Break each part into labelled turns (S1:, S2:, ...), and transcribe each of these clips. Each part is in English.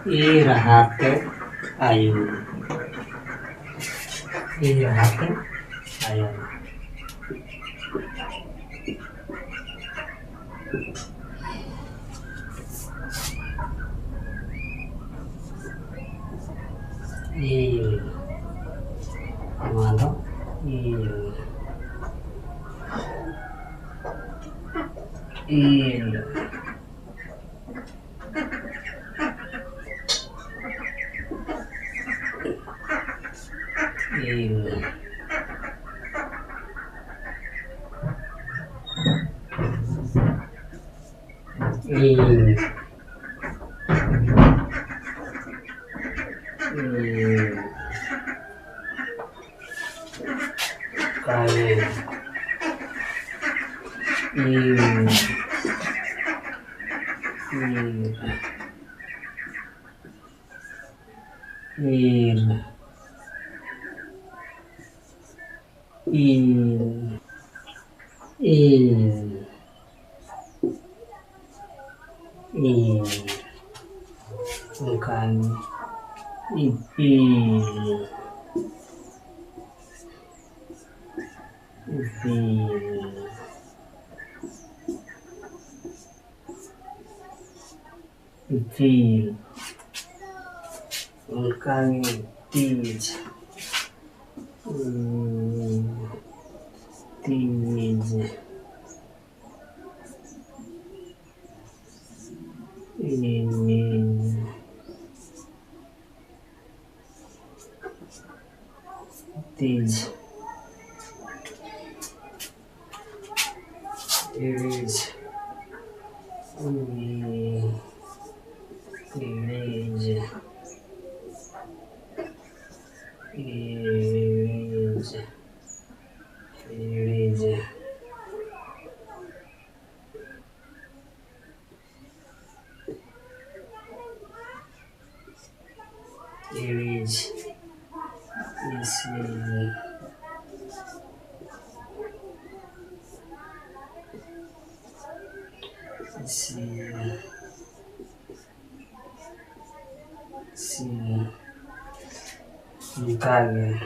S1: ये रहा के आयु, ये रहा के आयु। ये हमारा ये bukan ipil bukan tij tij Italia,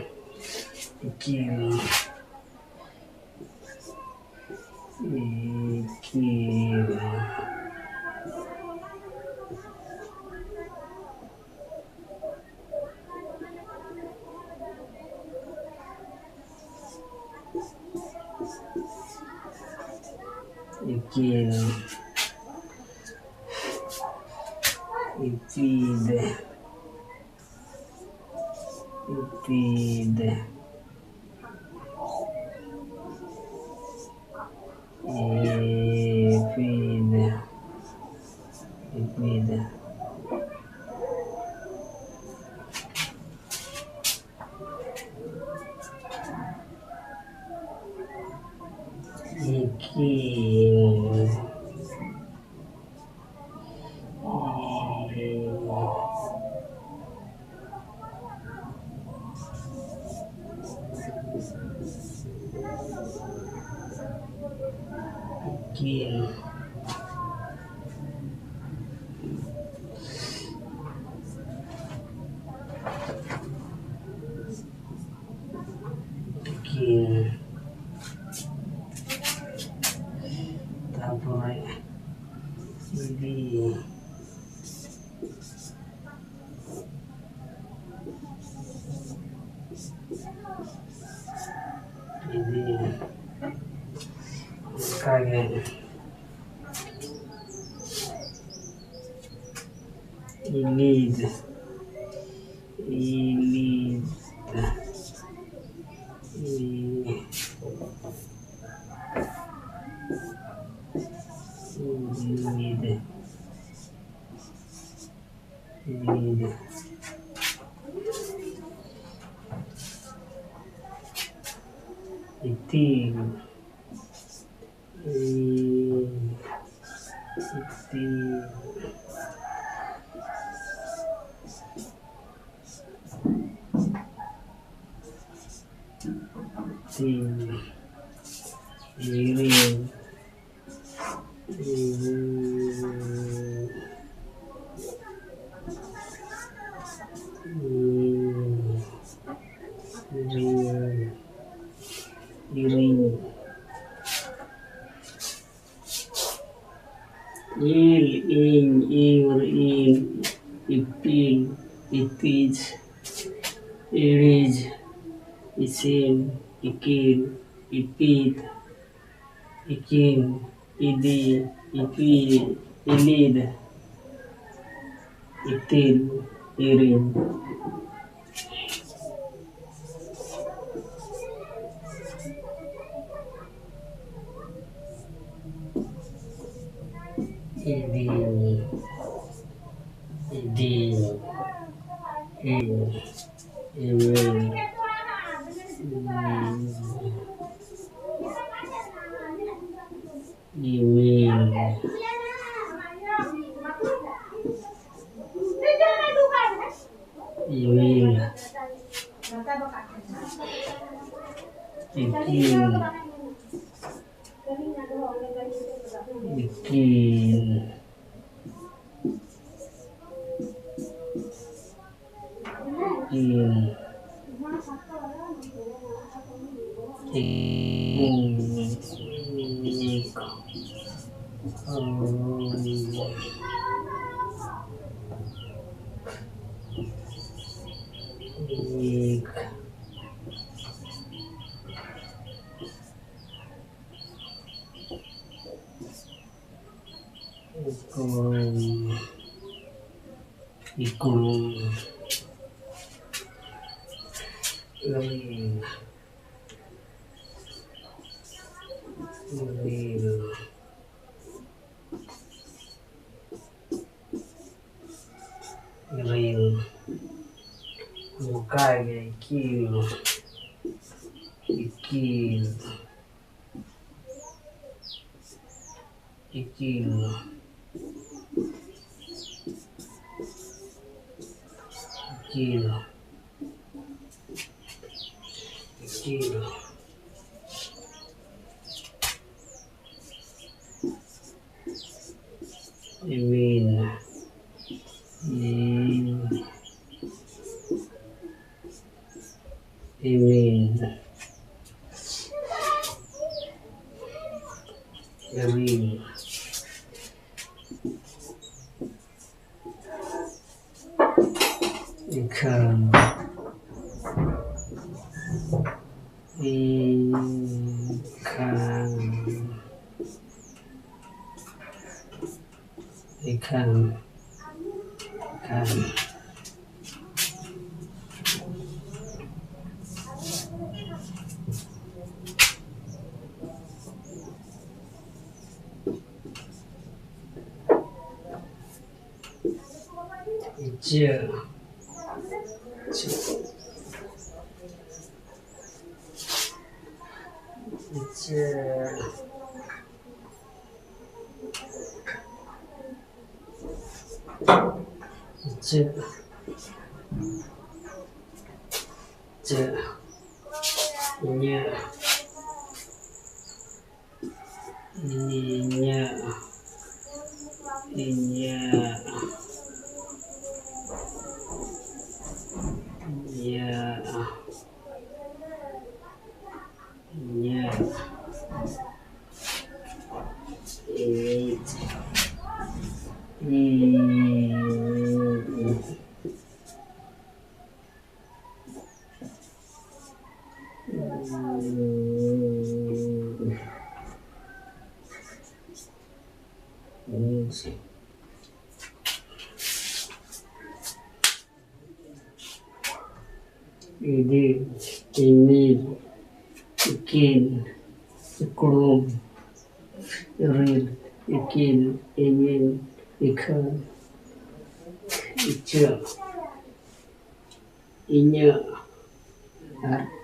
S1: Chile, tapoy hindi kaya you need Ilid. Ilid. Ilid. Itim. Itim. Itim. Iring. Iring. Il, in, ir, in, ipin, itij, irij, isin, ikin, ipit, ikin, idi, ipi, ilid, itin, irin. Idi, idi, in, imin, imin, imin, ikin, ikin, ikin, ik, ik, ikum, irin, iril, iril, mukanya, ikil, ikil, ikil, ikil, ikil, imin, imin, irin, ikan, ikan, ikan, ikan, ijo, ijo, ijo, ijo, inya, inya, inya, inya, inya, ini, ini, ikin, ikulum, irin, ikin, imin, ikan, ica, inya,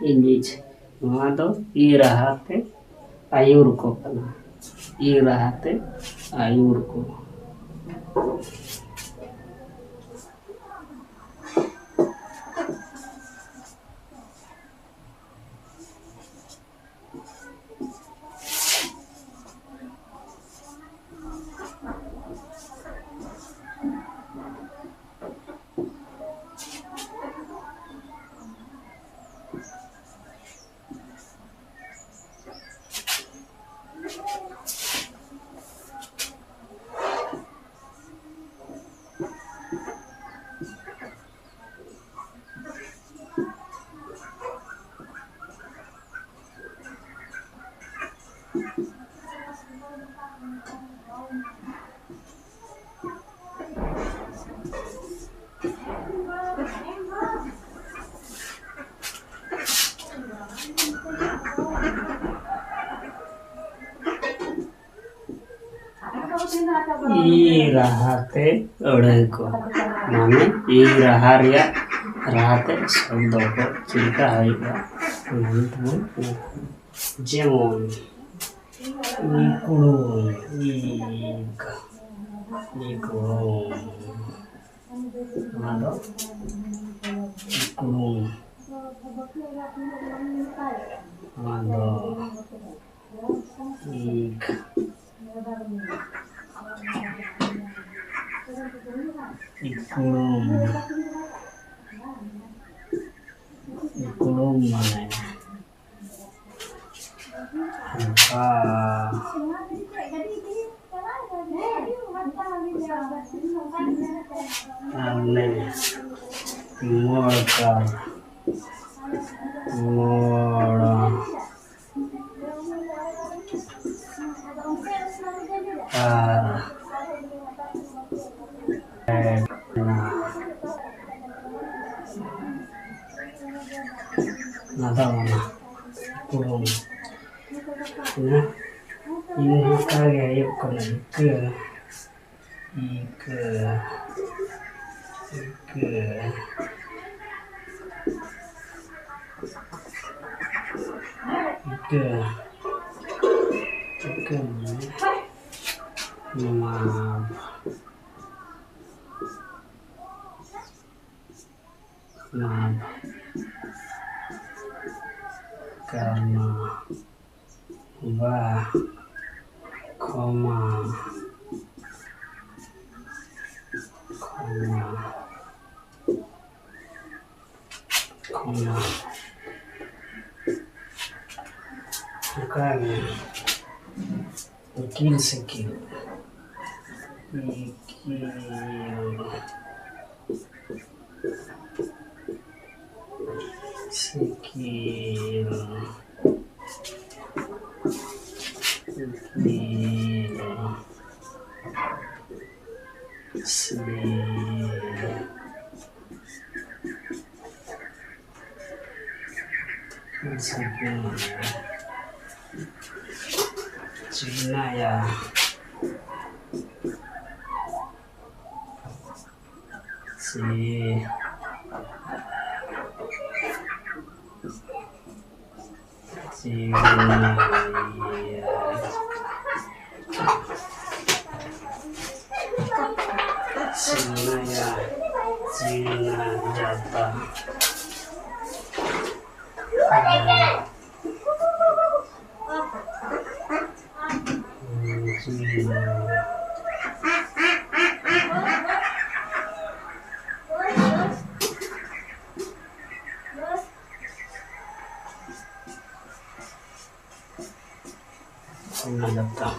S1: inij. Nova do irahate ayur ko kana. Irahate ayur ko. Irahate अड़को माने इराहारिया राहते शब्द को चिंता होगा जेमन इकुड़ो इकुड़ो मानो इकुड़ो मानो ik ikulum ikulum mana hampa ane morkar mora nada mana kurung ya ini kaya yuk kena ke ike maaf karena bah koma bukan ikil sekil sikil Cina ya si Cina ya Cina jatah Cina jatah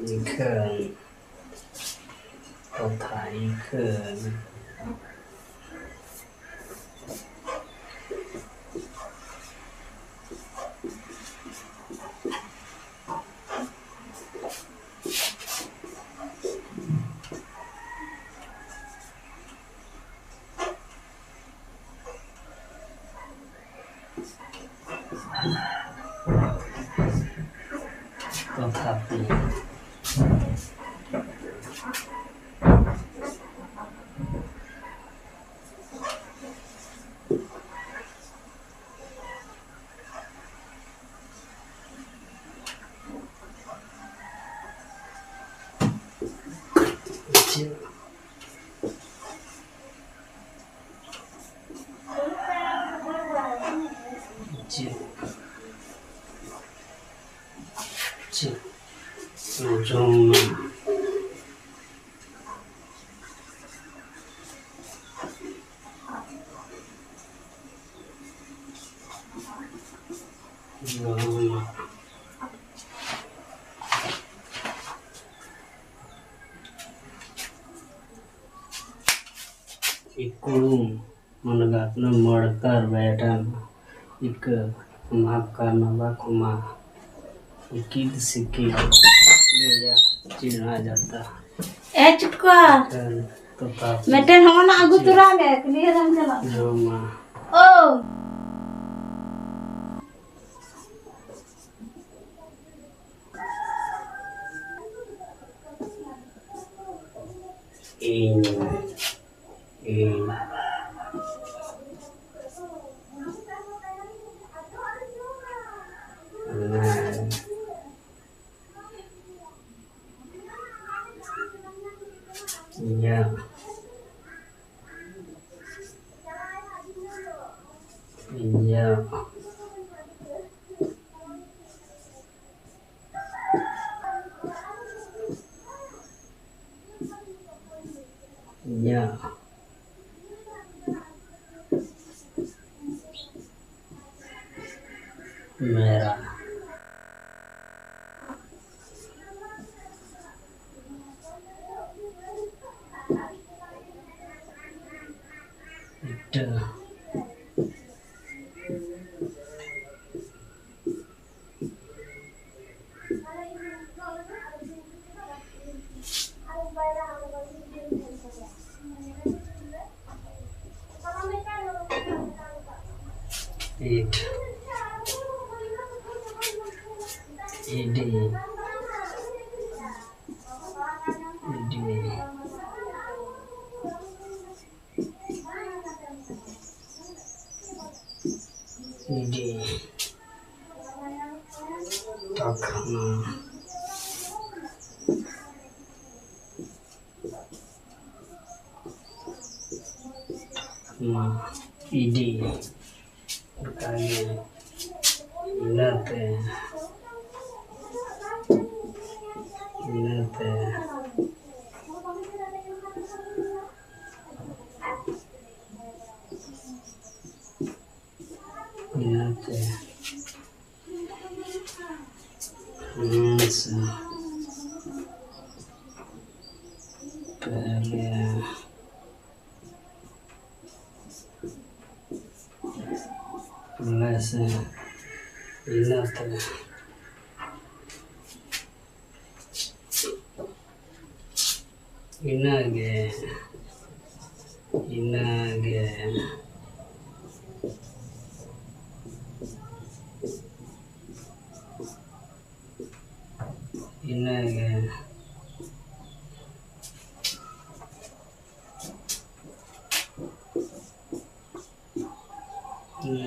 S1: ikan otak ikan tetapi kecil kecil kecil ujung ikung menegakna मड़कर बैठन एक मापका नवा कुमा इकिद सिक्की या चिढ़ा जाता
S2: ए चुटका
S1: तो काफी
S2: मेटे हम ना आगु तुरा में क्लियर हम चला
S1: जो माँ
S2: ओ
S1: इन इन या या या मेरा it eat ed ed ed takna ma ed kaya inate inate inate yes pele plus inate inage inage inage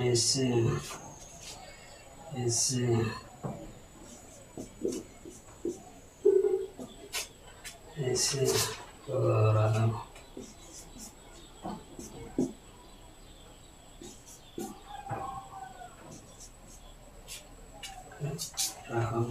S1: ese ese ese orang rahang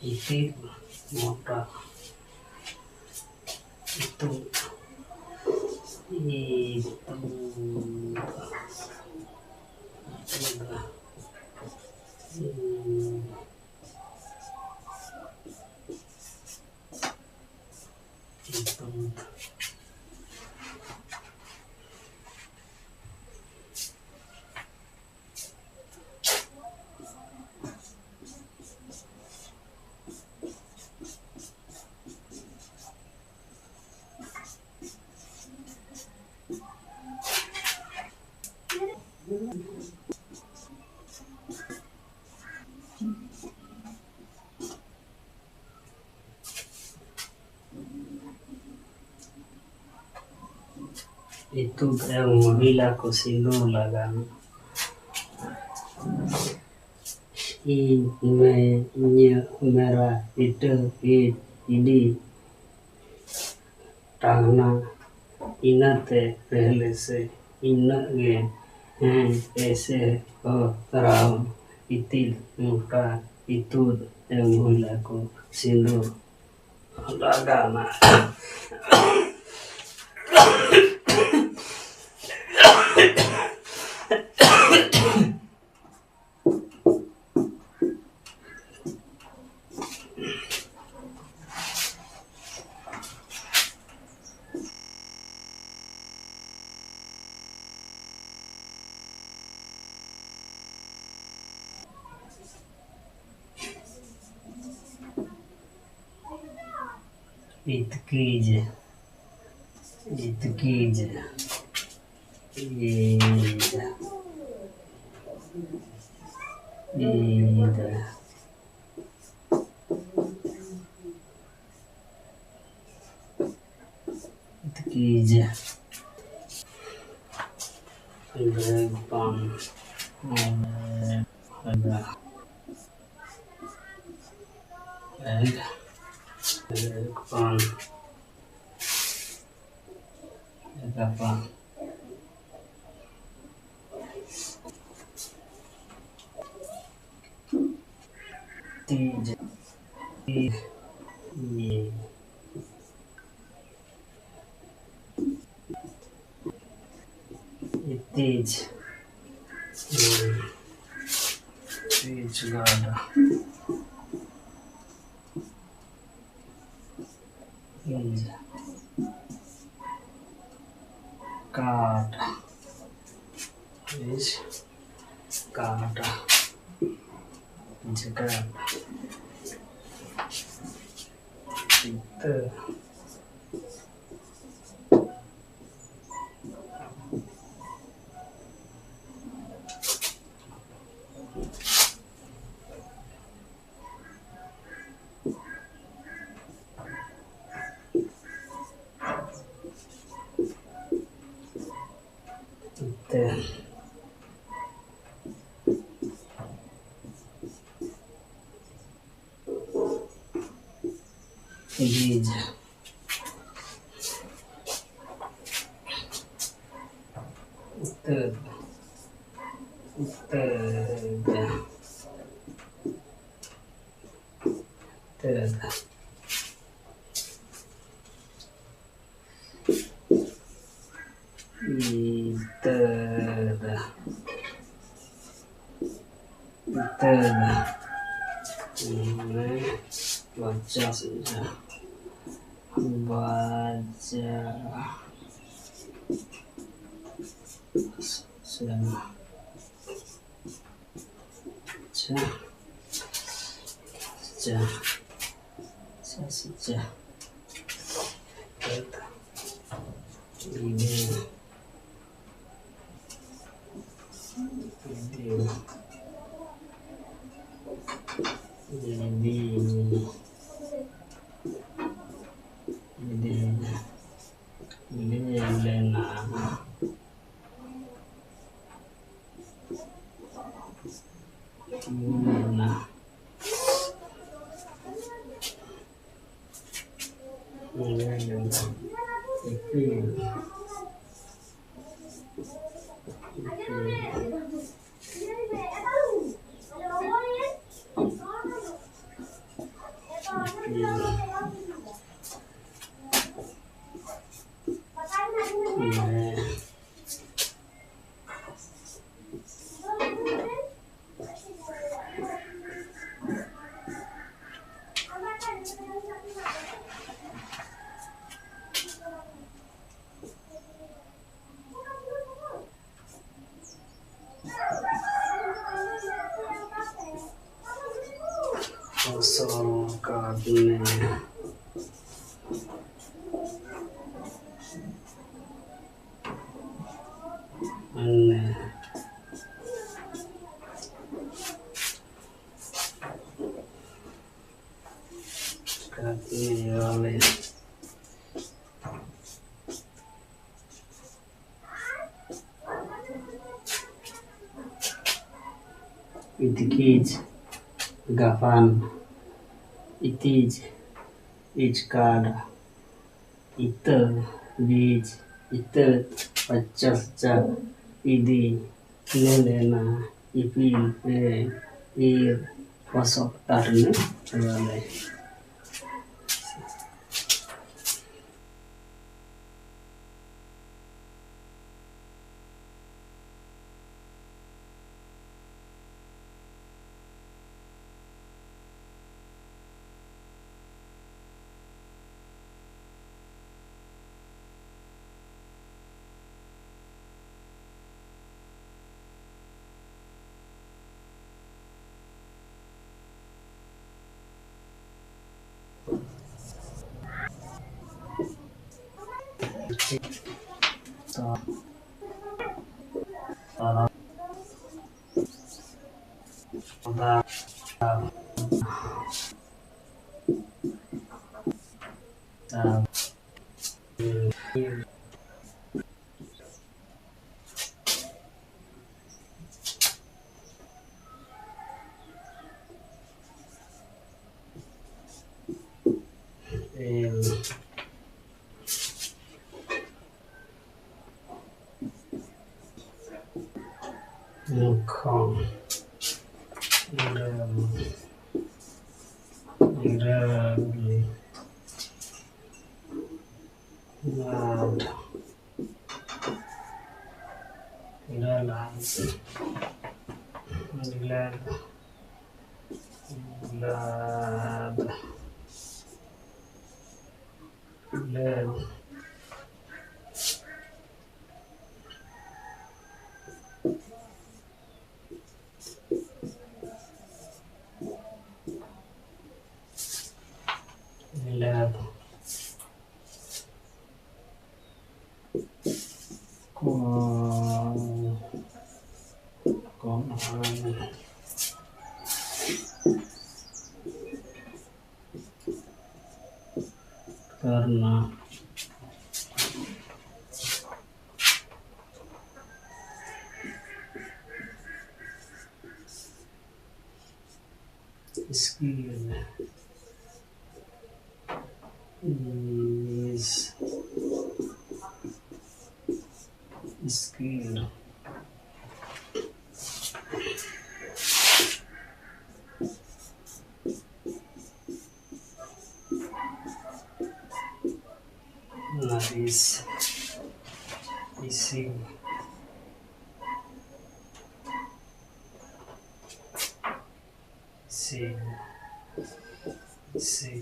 S1: itil moda itu itu Itu yang mobilaku sindur lagan. Nya merah itu ini tanah inate पहले से इनगे हैं ऐसे हो राम इतिल मुका इतुद yang mobilaku sindur lagana. Itkije, ida, itkije, pan, pan, pan, tije, tije, tije gada, tije, kata, tije, kata, tije kata, itu. Ija, baca saja, baca saja, saja, ini yang lena आपने अन्य काटने वाले itikij gavan itij ijkada ite bij ite pacca idi lelena ipil pe ir kosok tarne wale ta ta ta ta el mukong irali nad ilalan ilal lad ilal ilal con karena skill is skill is isi si si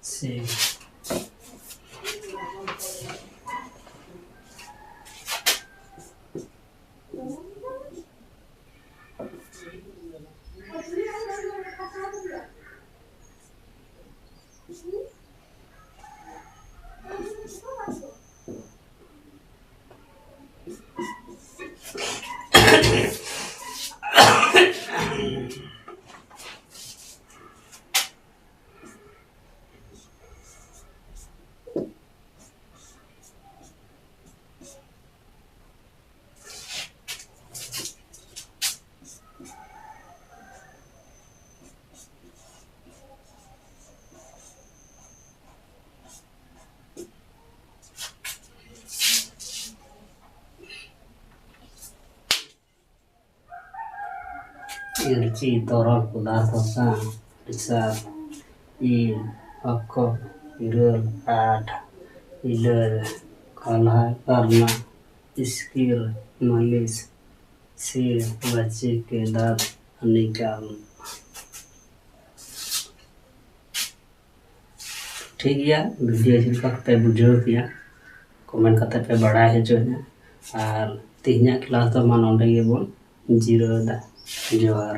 S1: si irci torok kudartosa besar il Akhar ad iler kalah karena iskir malis से बच्चे के दांत निकाल ठीक गया video Chilka पे बुझाव किया comment करते पे बड़ा हजोना और तीन क्लास तो मा नोंडे गेबोन जीरो दा जोहार।